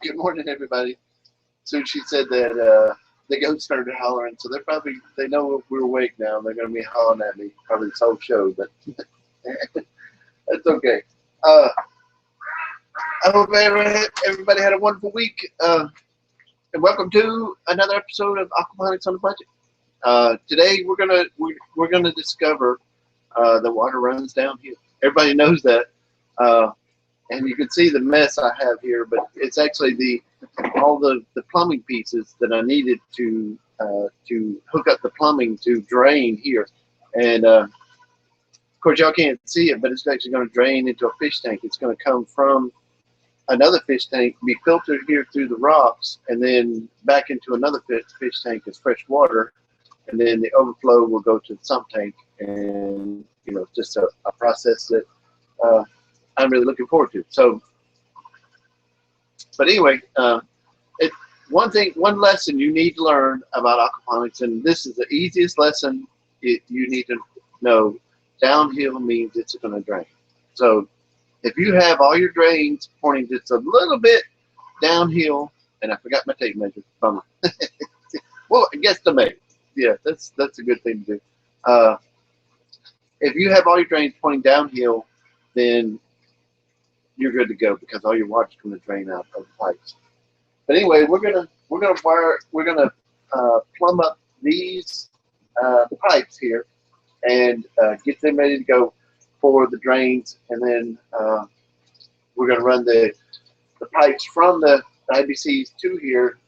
Good morning, everybody. So she said that the goat started hollering, so they know we're awake now. They're going to be hollering at me probably this whole show, but that's okay. Uh, I hope everybody had a wonderful week, and welcome to another episode of Aquaponics on the Budget. Today we're gonna discover the water runs downhill. Everybody knows that. And you can see the mess I have here, but it's actually all the plumbing pieces that I needed to hook up the plumbing to drain here. And of course y'all can't see it, but it's actually going to drain into a fish tank. It's going to come from another fish tank, be filtered here through the rocks, and then back into another fish tank as fresh water, and then the overflow will go to the sump tank. And just a process that I'm really looking forward to. So, but anyway, one lesson you need to learn about aquaponics, and this is the easiest lesson you need to know. Downhill means it's going to drain. So if you have all your drains pointing just a little bit downhill, and I forgot my tape measure, bummer. Well, I guess to me, yeah, that's a good thing to do. If you have all your drains pointing downhill, then you're good to go, because all your water's going to drain out of the pipes. But anyway, we're gonna plumb up these pipes here and get them ready to go for the drains, and then we're gonna run the pipes from the IBCs to here.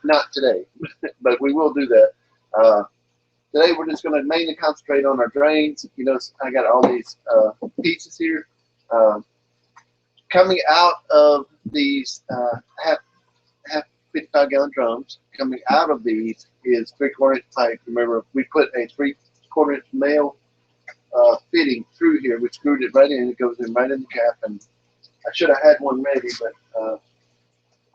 Not today, but we will do that. Today we're just going to mainly concentrate on our drains. I got all these pieces here. Coming out of these half 55-gallon drums, coming out of these is 3/4 inch pipe. Remember, we put a 3/4 inch male fitting through here, which screwed it right in. It goes in right in the cap, and I should have had one ready, but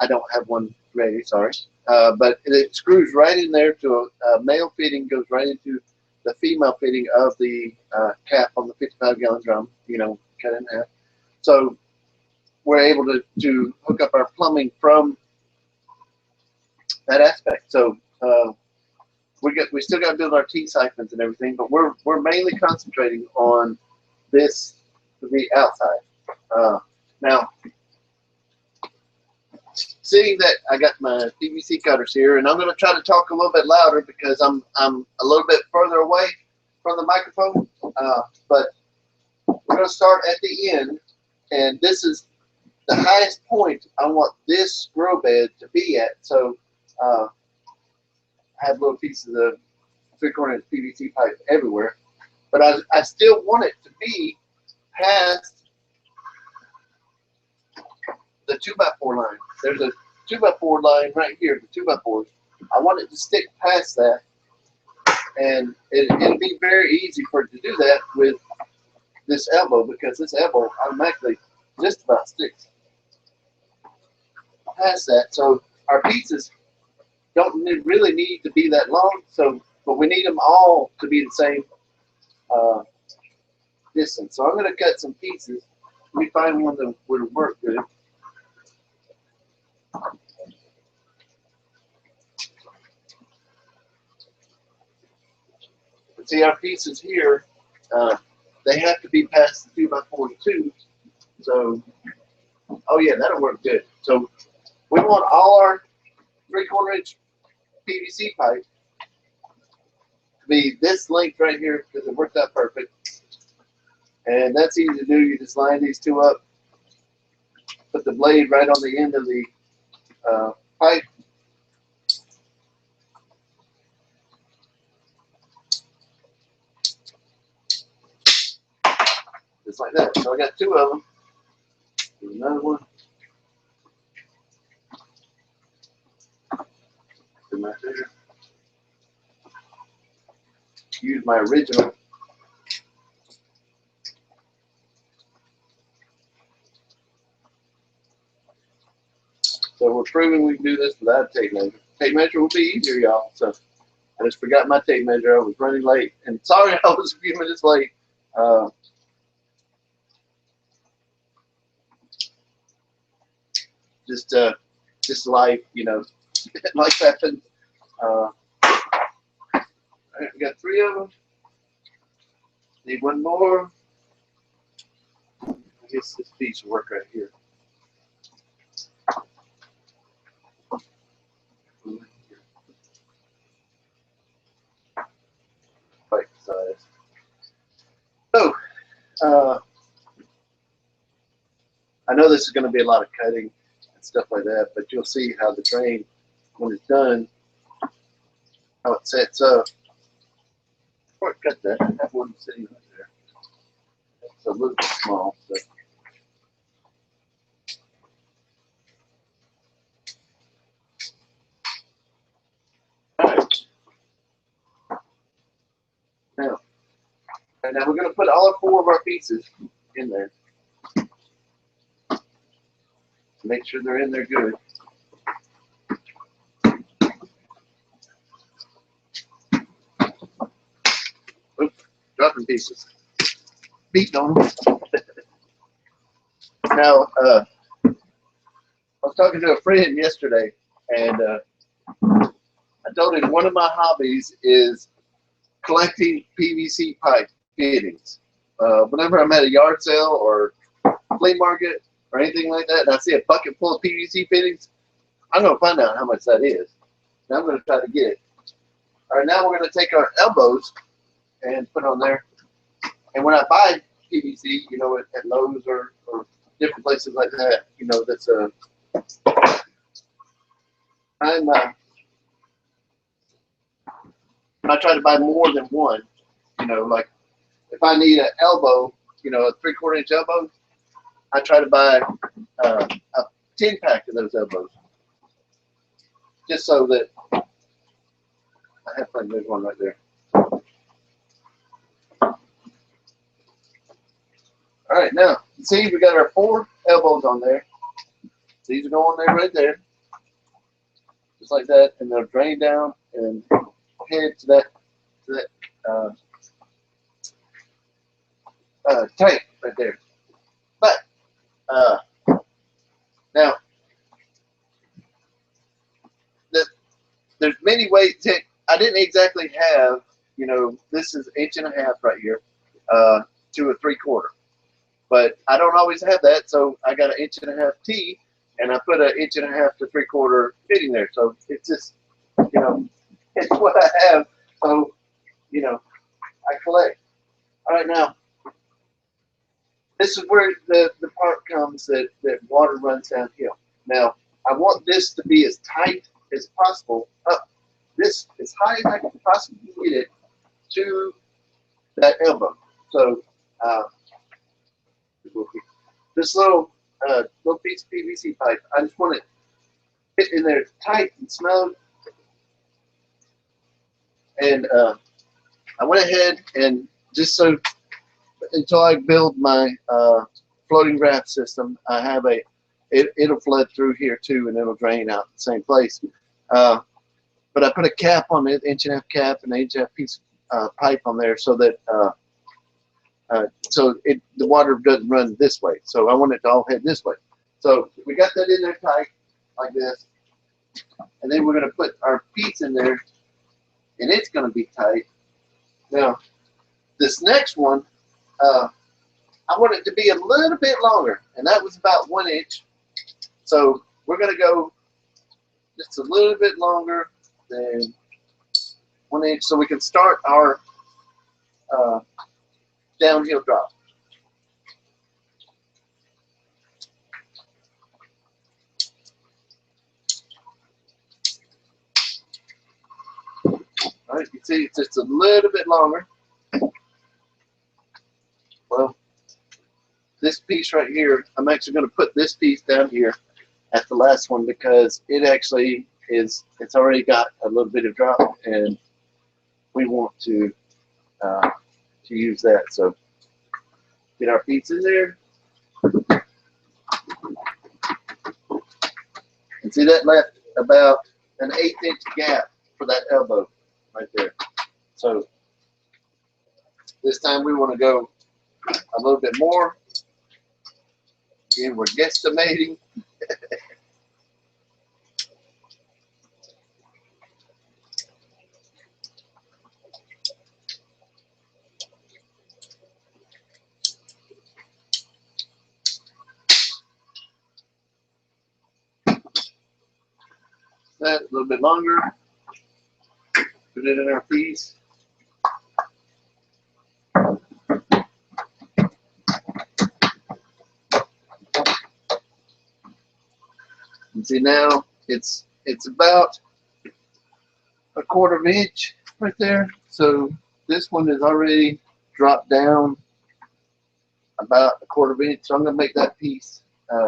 I don't have one ready, sorry. But it screws right in there to a male fitting, goes right into the female fitting of the cap on the 55-gallon drum, cut in half. So we're able to hook up our plumbing from that aspect. So we still got to build our T-siphons and everything, but we're mainly concentrating on this, the outside. Now, seeing that I got my PVC cutters here, and I'm going to try to talk a little bit louder because I'm a little bit further away from the microphone, but we're going to start at the end, and this is the highest point I want this grow bed to be at. So I have little pieces of 3/4 inch PVC pipe everywhere, but I still want it to be past the 2x4 line. There's a 2x4 line right here, the 2x4s. I want it to stick past that, and it'll be very easy for it to do that with this elbow, because this elbow automatically just about sticks past that. So our pieces don't really need to be that long, but we need them all to be the same distance. So I'm going to cut some pieces. Let me find one that would work good. See, our pieces here, they have to be past the 2x42. So, oh yeah, that'll work good. So we want all our 3/4 inch PVC pipe to be this length right here, because it worked out perfect. And that's easy to do. You just line these two up, put the blade right on the end of the pipe, just like that. So I got two of them. There's another one. Right there. Use my original. So we're proving we can do this without a tape measure. Tape measure will be easier, y'all. So I just forgot my tape measure. I was running late, and sorry I was a few minutes late. just life, you know, life happens. All right, we got 3 of them. Need 1 more. I guess this piece will work right here. Right size. So, I know this is going to be a lot of cutting and stuff like that, but you'll see how the drain, when it's done, how it sets up. Before I cut that, I have one sitting right there. It's a little bit small. So. All right. Now we're going to put all 4 of our pieces in there. Make sure they're in there good. Oops, dropping pieces. Beating on them. Now, I was talking to a friend yesterday, and I told him one of my hobbies is collecting PVC pipe fittings. Whenever I'm at a yard sale or flea market or anything like that, and I see a bucket full of PVC fittings, I'm going to find out how much that is. And I'm going to try to get it. All right, now we're going to take our elbows and put on there. And when I buy PVC, you know, at Lowe's or different places like that, you know, that's I try to buy more than one. You know, like if I need an elbow, you know, a 3/4 inch elbow, I try to buy a 10-pack of those elbows, just so that I have plenty. There's one right there. All right, now see we got our 4 elbows on there. These are going there right there, just like that, and they'll drain down and head to that tank right there. But now there's many ways to. I didn't exactly have, you know, this is 1.5 inches right here to a 3/4, but I don't always have that, so I got an 1.5 inch T, and I put an 1.5 inches to 3/4 fitting there. So it's just, you know, it's what I have. So, you know, I collect. All right, now this is where the part comes that water runs downhill. Now I want this to be as tight as possible up. This as high as I can possibly get it to that elbow. So this little piece of PVC pipe, I just want it fit in there tight and snug. And I went ahead and just so until I build my floating raft system, I have it'll flood through here too, and it'll drain out the same place. But I put a cap on it, 1.5 inch cap, and an 1.5 inch piece of pipe on there, so that the water doesn't run this way. So I want it to all head this way. So we got that in there tight like this, and then we're going to put our piece in there, and it's going to be tight. Now this next one, I want it to be a little bit longer, and that was about 1 inch. So we're going to go just a little bit longer than 1 inch, so we can start our downhill drop. All right, you see it's just a little bit longer. Well, this piece right here, I'm actually going to put this piece down here at the last one, because it actually it's already got a little bit of drop, and we want to use that. So get our piece in there, and see that left about an 1/8 inch gap for that elbow right there. So this time we want to go a little bit more. Again, we're guesstimating. that a little bit longer. Put it in our piece. And see now it's about a 1/4 inch right there. So this one is already dropped down about a 1/4 inch. So I'm gonna make that piece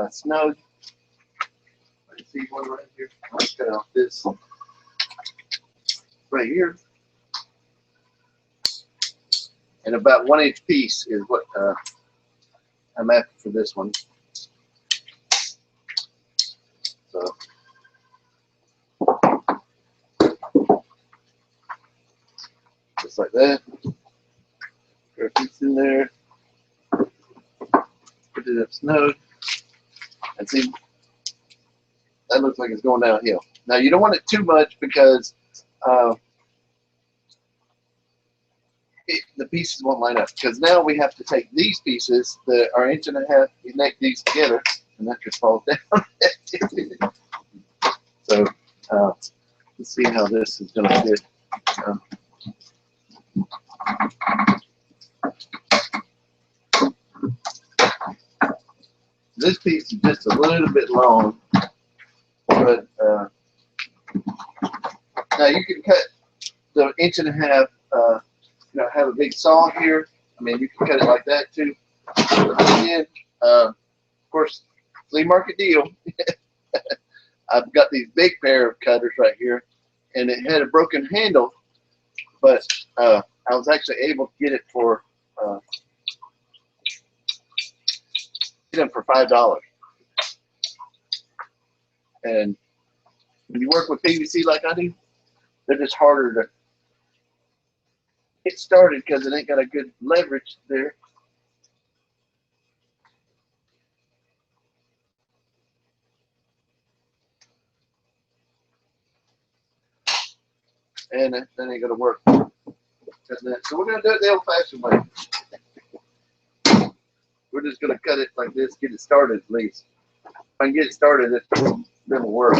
snug. Let's see one right here. Let's cut off this right here. And about 1 inch piece is what I'm after for this one. So just like that. Put a piece in there. Put it up snug. And see, that looks like it's going downhill. Now you don't want it too much because the pieces won't line up. Because now we have to take these pieces that are 1.5 inches, connect these together, and that just falls down. So let's see how this is going to fit. This piece is just a little bit long, but now you can cut the 1.5 inches. You know, have a big saw here. I mean, you can cut it like that too. But again, of course, flea market deal. I've got these big pair of cutters right here, and it had a broken handle, but I was actually able to get it for $5. And when you work with PVC like I do, they're just harder to get started because it ain't got a good leverage there. And that ain't gonna work. So we're gonna do it the old-fashioned way. We're just gonna cut it like this, get it started at least. If I can get it started, it'll work.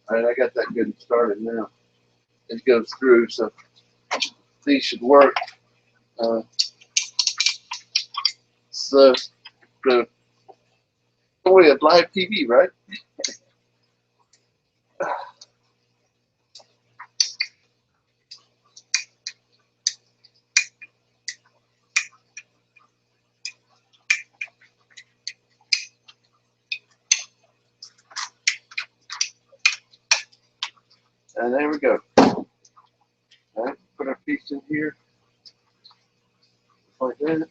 All right, I got that good started now. It goes through, so these should work. So the story of live TV, right? And there we go. All right, put our piece in here like that.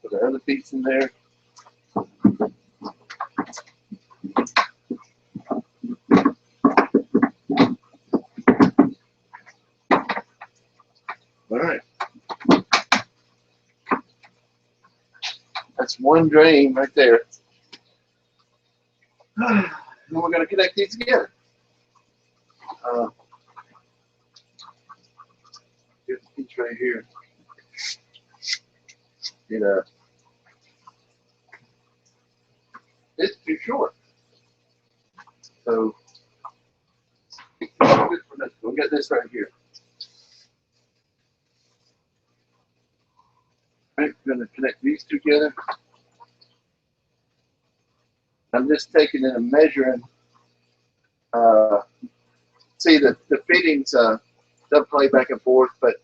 Put the other piece in there. All right. That's one drain right there. Then we're going to connect these together. Get the piece right here. It's too short. So we'll get this right here. Right, we're going to connect these together. I'm just taking it and measuring. See the fittings they'll play back and forth, but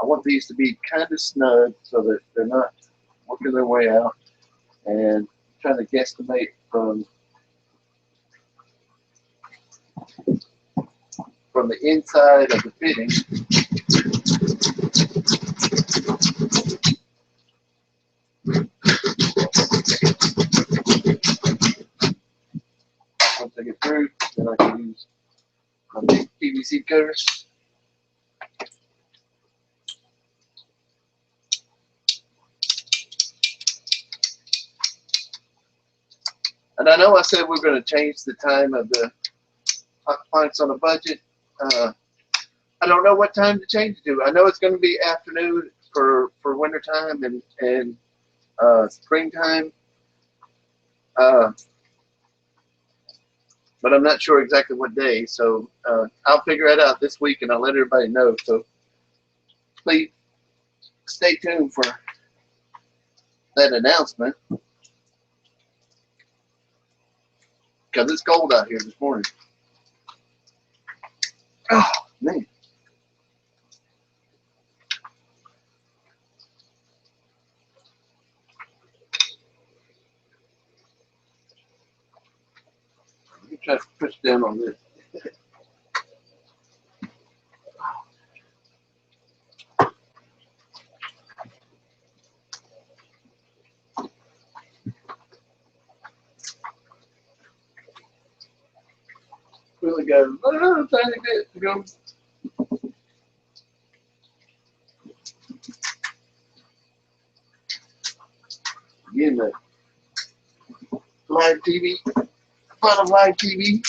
I want these to be kind of snug so that they're not working their way out, and trying to guesstimate from the inside of the fitting. Once I get through, then I can use my big PVC cutters. But I know I said we're going to change the time of the Aquaponics on a budget. I don't know what time to change it to. I know it's going to be afternoon for winter time and springtime. But I'm not sure exactly what day. So I'll figure it out this week and I'll let everybody know. So please stay tuned for that announcement. Because it's cold out here this morning. Oh, man. Let me try to push down on this. Really got a little tiny bit to go. Again, the live TV, fun of live TV.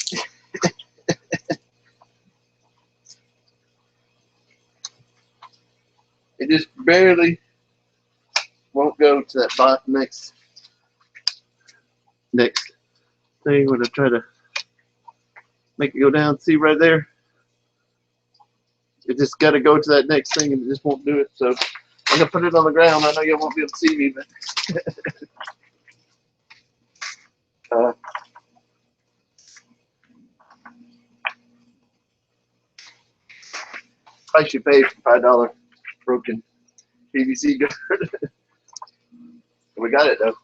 It just barely won't go to that bottom next thing when I try to make it go down. See right there? It just got to go to that next thing and it just won't do it. So I'm going to put it on the ground. I know you won't be able to see me, but I should pay for $5 broken PVC guard. We got it though.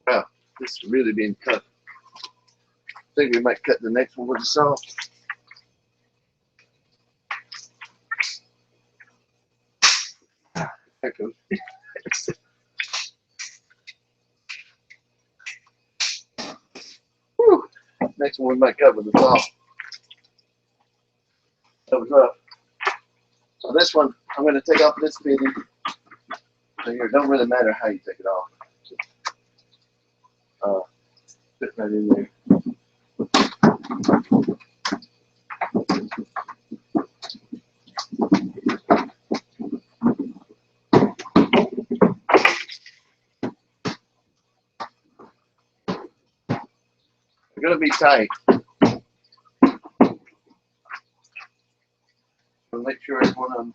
Wow, this is really being cut. I think we might cut the next one with a saw. There it goes. Whew. Next one we might cut with a saw. That was rough. So this one, I'm going to take off this fitting. So here, it don't really matter how you take it off. Just, fit right in there. They're going to be tight. So make sure everyone of them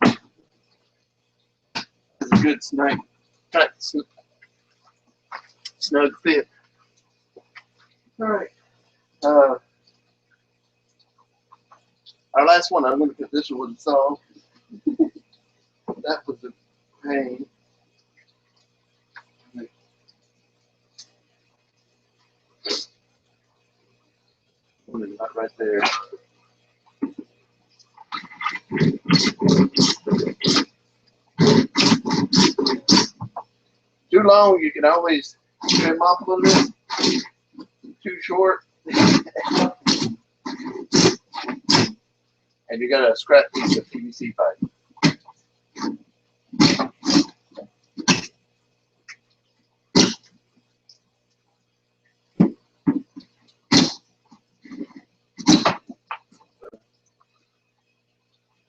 has a good snug fit. All right. Our last one, I'm going to put this one with a saw. That was a pain. Not right there. Too long, you can always trim off a little bit. Too short. And you got a scrap piece of PVC pipe.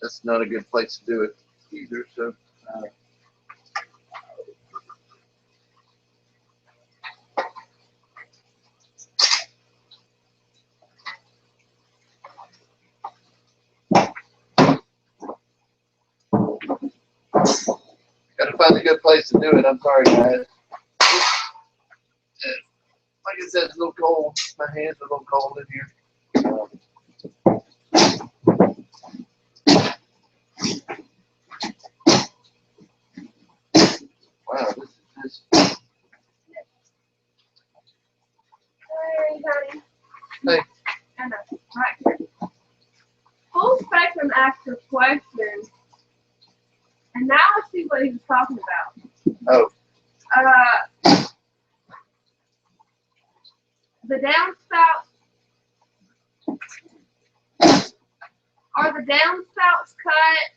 That's not a good place to do it either. So, gotta find a good place to do it. I'm sorry, guys. Like I said, it's a little cold. My hands are a little cold in here. Wow, this is just. Hey, honey. Hey. Anna, right here. Full spectrum asked your question, and now I see what he was talking about. Oh. the downspouts, are the downspouts cut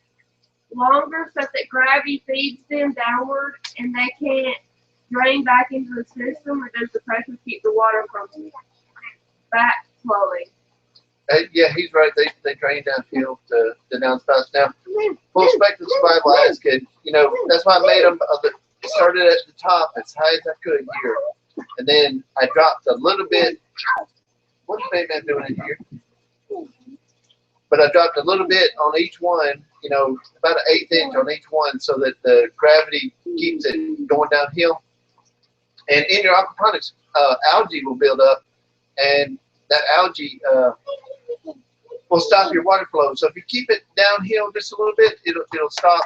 longer so that gravity feeds them downward and they can't drain back into the system, or does the pressure keep the water from back flowing? Yeah, he's right. They drain downhill to the downspouts. Now, full spectrum survival asking, you know, that's why I made them. Started at the top as high as I could here, and then I dropped a little bit. What's Batman doing in here? But I dropped a little bit on each one, you know, about an 1/8 inch on each one, so that the gravity keeps it going downhill. And in your aquaponics, algae will build up, and that algae will stop your water flow. So if you keep it downhill just a little bit, it'll stop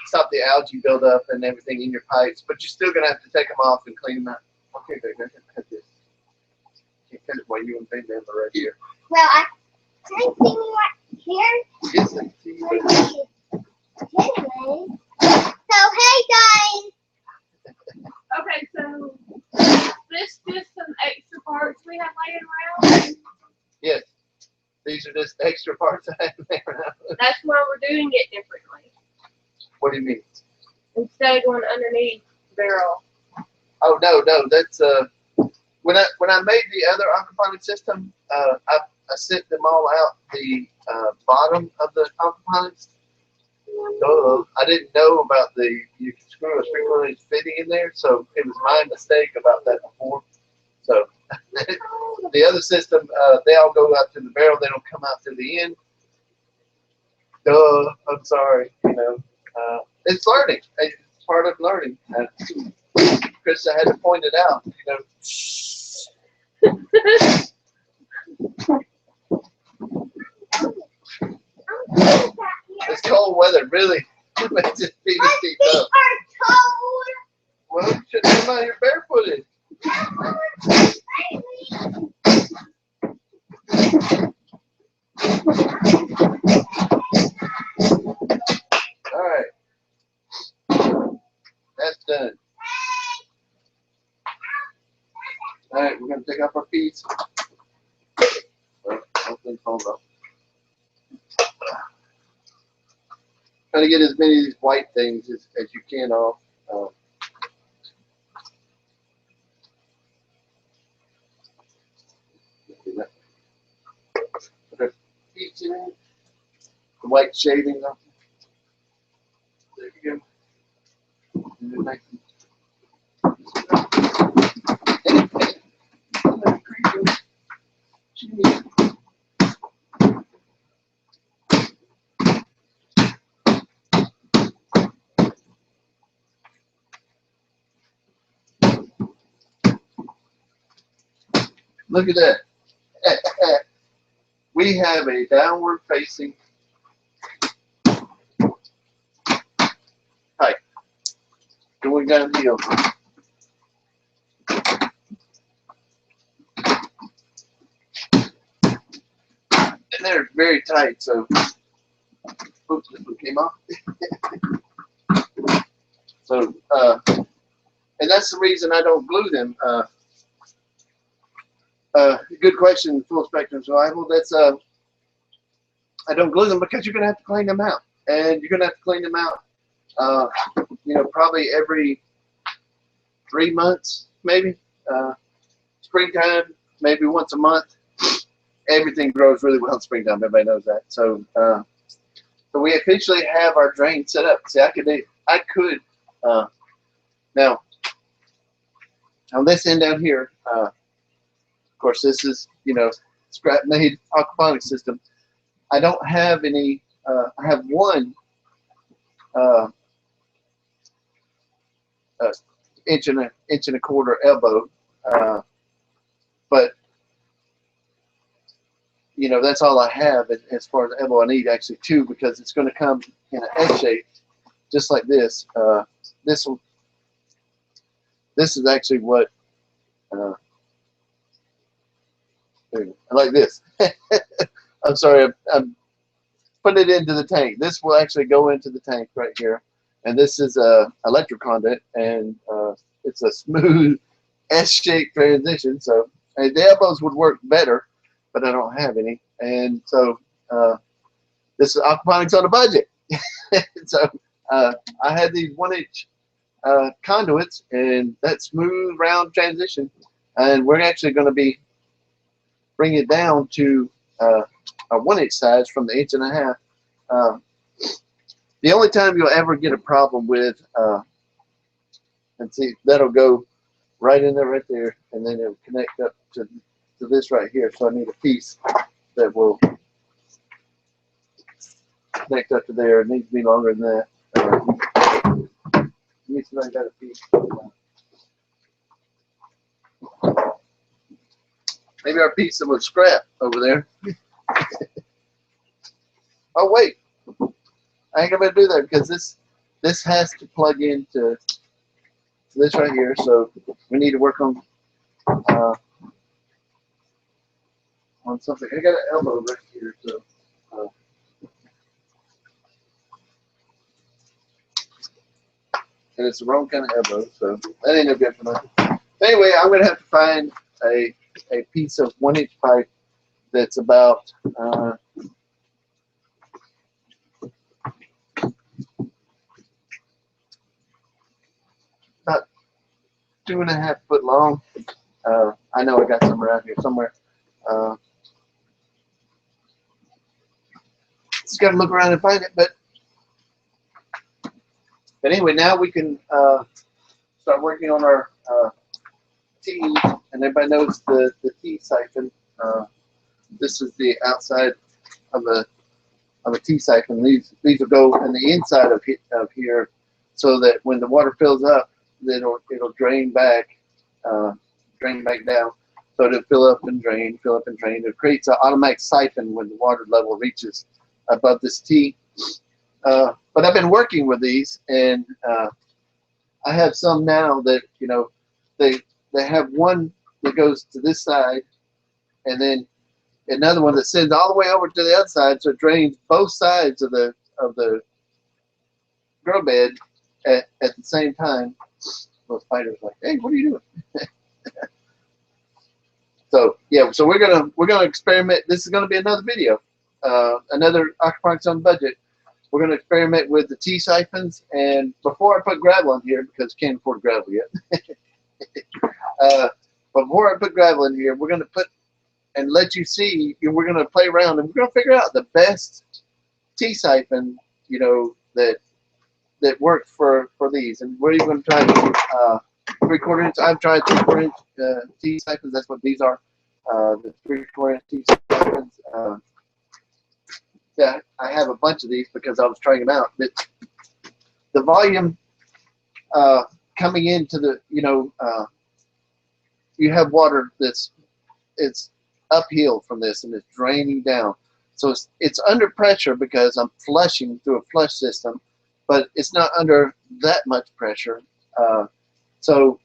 stop the algae buildup and everything in your pipes. But you're still gonna have to take them off and clean them out. Okay, baby, I can cut this. Can't cut it while you and Baby are right here. Well, can I see me right here? Yes, I can see you. Anyway, so hey guys. Okay, so this just some extra parts we have laying around. Yes, these are just extra parts I have there now. That's why we're doing it differently. What do you mean? Instead of going underneath the barrel. Oh no, that's when I made the other aquaponic system, I sent them all out the bottom of the aquaponics. I didn't know about you can screw a sprinkler fitting in there, so it was my mistake about that before. So the other system, they all go out to the barrel, they don't come out to the end. I'm sorry, you know. It's learning. It's part of learning. Chris, I had to point it out, you know. This cold weather really makes it feet My steep feet up. are cold. Well, you should come out here barefooted. All right. That's done. All right, we're going to take off our feet. Hold on. Try to get as many of these white things as you can off. Put our feet in it. The white shaving off. There you go. And then I can... Look at that. We have a downward facing pipe going downhill. And they're very tight, so oops, this one came off. So and that's the reason I don't glue them. Good question, full spectrum survival. That's I don't glue them because you're gonna have to clean them out, and you're gonna have to clean them out. You know, probably every 3 months, maybe. Springtime, maybe once a month. Everything grows really well in springtime. Everybody knows that. So, so we officially have our drain set up. See, I could. Now, on this end down here. Of course, this is, you know, scrap-made aquaponics system. I don't have any. I have one inch and a quarter elbow, but you know that's all I have as far as elbow. I need actually two because it's going to come in an S shape, just like this. This is actually what. Like this. I'm sorry, I'm putting it into the tank. This will actually go into the tank right here. And this is a electric conduit, and it's a smooth S-shaped transition. So the elbows would work better, but I don't have any. And so this is aquaponics on a budget. So I had these 1-inch conduits and that smooth round transition, and we're actually going to be bringing it down to a 1-inch size from the 1.5 inch. The only time you'll ever get a problem with, and see, that'll go right in there, right there, and then it'll connect up to this right here. So I need a piece that will connect up to there. It needs to be longer than that. Let me see if I got a piece. Maybe our piece that was scrap over there. Oh wait, I ain't gonna do that because this has to plug into this right here. So we need to work on something. I got an elbow right here, so. And it's the wrong kind of elbow, so that ain't no good for nothing. Anyway, I'm gonna have to find a piece of 1-inch pipe that's about about 2.5 foot long. I know I got some around here somewhere. Just gotta look around and find it, but anyway, now we can start working on our tea, and everybody knows the tea siphon. This is the outside of a tea siphon. These will go in the inside of here, so that when the water fills up, it'll drain back down. So it'll fill up and drain, fill up and drain. It creates an automatic siphon when the water level reaches above this tea. But I've been working with these, and I have some now that, you know, they have one that goes to this side, and then another one that sends all the way over to the other side, so it drains both sides of the grow bed at the same time. Those spiders like, hey, what are you doing? So yeah, so we're gonna experiment. This is gonna be another video, another Aquaponics on budget. We're gonna experiment with the tea siphons, and before I put gravel in here, because I can't afford gravel yet. Before I put gravel in here, we're gonna put and let you see. We're gonna play around, and we're gonna figure out the best tea siphon, you know, that works for these. And we're even trying to 3/4 inch. I've tried 3/4 inch tea siphons. That's what these are. The 3/4 inch tea siphons. Yeah, I have a bunch of these because I was trying them out. But the volume coming into the, you know, you have water it's uphill from this, and it's draining down. So it's under pressure because I'm flushing through a flush system, but it's not under that much pressure. So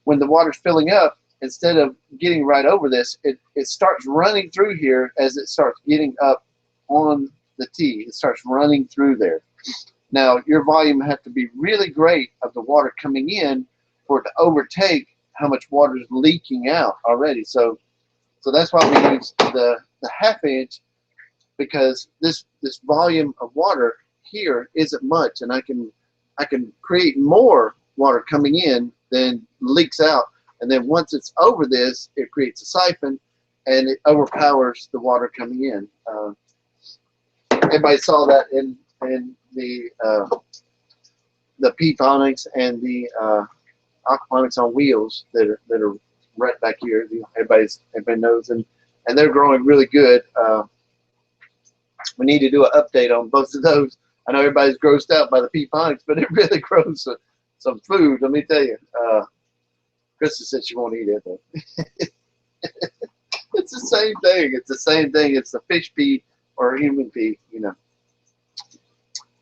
when the water's filling up, instead of getting right over this, it starts running through here as it starts getting up on the tea. It starts running through there. Now your volume has to be really great of the water coming in for it to overtake how much water is leaking out already. So that's why we use the 1/2 inch, because this volume of water here isn't much, and I can create more water coming in than leaks out. And then once it's over this, it creates a siphon, and it overpowers the water coming in. Everybody saw that in the Finalizing and the Aquaponics on wheels that are right back here. Everybody knows, and they're growing really good. We need to do an update on both of those. I know everybody's grossed out by the Finalizing, but it really grows some food. Let me tell you. Krista said she won't eat it, though. It's the same thing. It's the same thing. It's the fish pee or human pee. You know,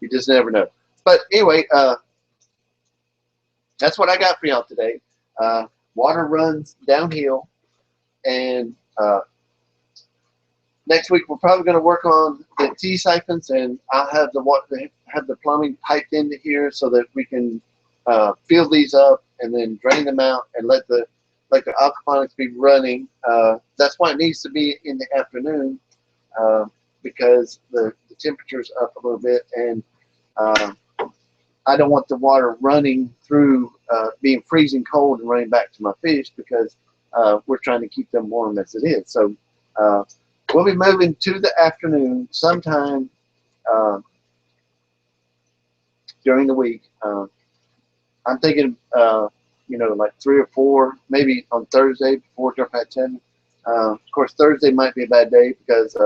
you just never know. But anyway, that's what I got for y'all today. Water runs downhill, and next week we're probably going to work on the tea siphons, and I'll have the plumbing piped into here so that we can fill these up and then drain them out and let the like the aquaponics be running. That's why it needs to be in the afternoon, because the temperature's up a little bit, and I don't want the water running through, being freezing cold and running back to my fish, because we're trying to keep them warm as it is. So we'll be moving to the afternoon sometime during the week. I'm thinking, like 3 or 4, maybe on Thursday before jump at 10. Of course, Thursday might be a bad day because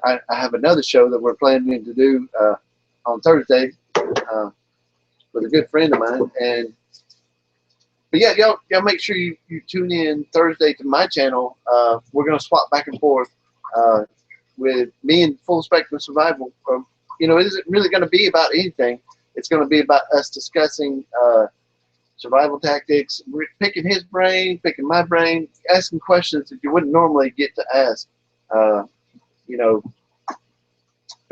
I have another show that we're planning to do on Thursday with a good friend of mine. But yeah, y'all make sure you tune in Thursday to my channel. We're gonna swap back and forth with me and Full Spectrum Survival. It isn't really gonna be about anything. It's gonna be about us discussing survival tactics. We're picking his brain, picking my brain, asking questions that you wouldn't normally get to ask. But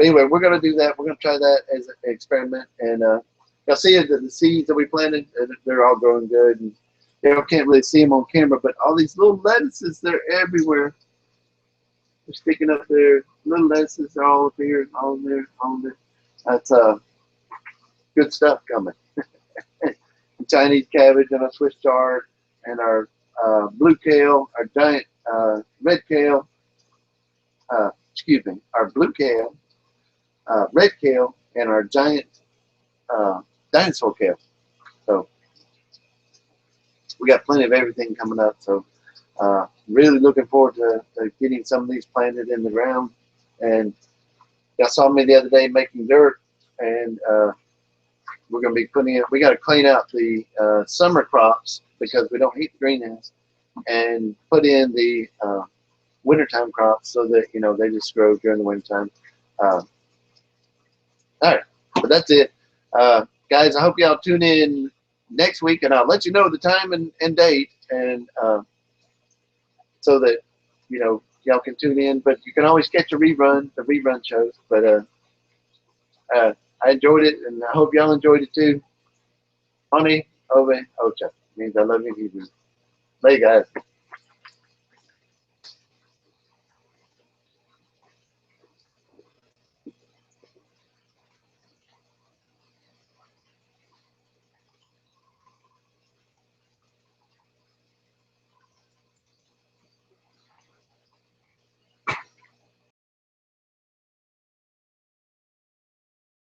anyway, we're gonna do that. We're gonna try that as an experiment, and you'll see that the seeds that we planted, they're all growing good, and can't really see them on camera, but all these little lettuces, they're everywhere. They're sticking up there. Little lettuces are all up here, all there, all there. That's good stuff coming. Chinese cabbage and our Swiss chard, and our blue kale, our giant red kale. Our blue kale, red kale, and our giant dinosaur kale. So we got plenty of everything coming up. So really looking forward to getting some of these planted in the ground. And y'all saw me the other day making dirt, and we're going to be putting it. We got to clean out the summer crops because we don't heat the greenhouse, and put in the wintertime crops so that they just grow during the wintertime. All right, but that's it, guys. I hope y'all tune in next week, and I'll let you know the time and date, and so that y'all can tune in. But you can always catch the rerun shows. But I enjoyed it, and I hope y'all enjoyed it too. Ani Ove Ocha means I love you, Hebrew. Bye, guys.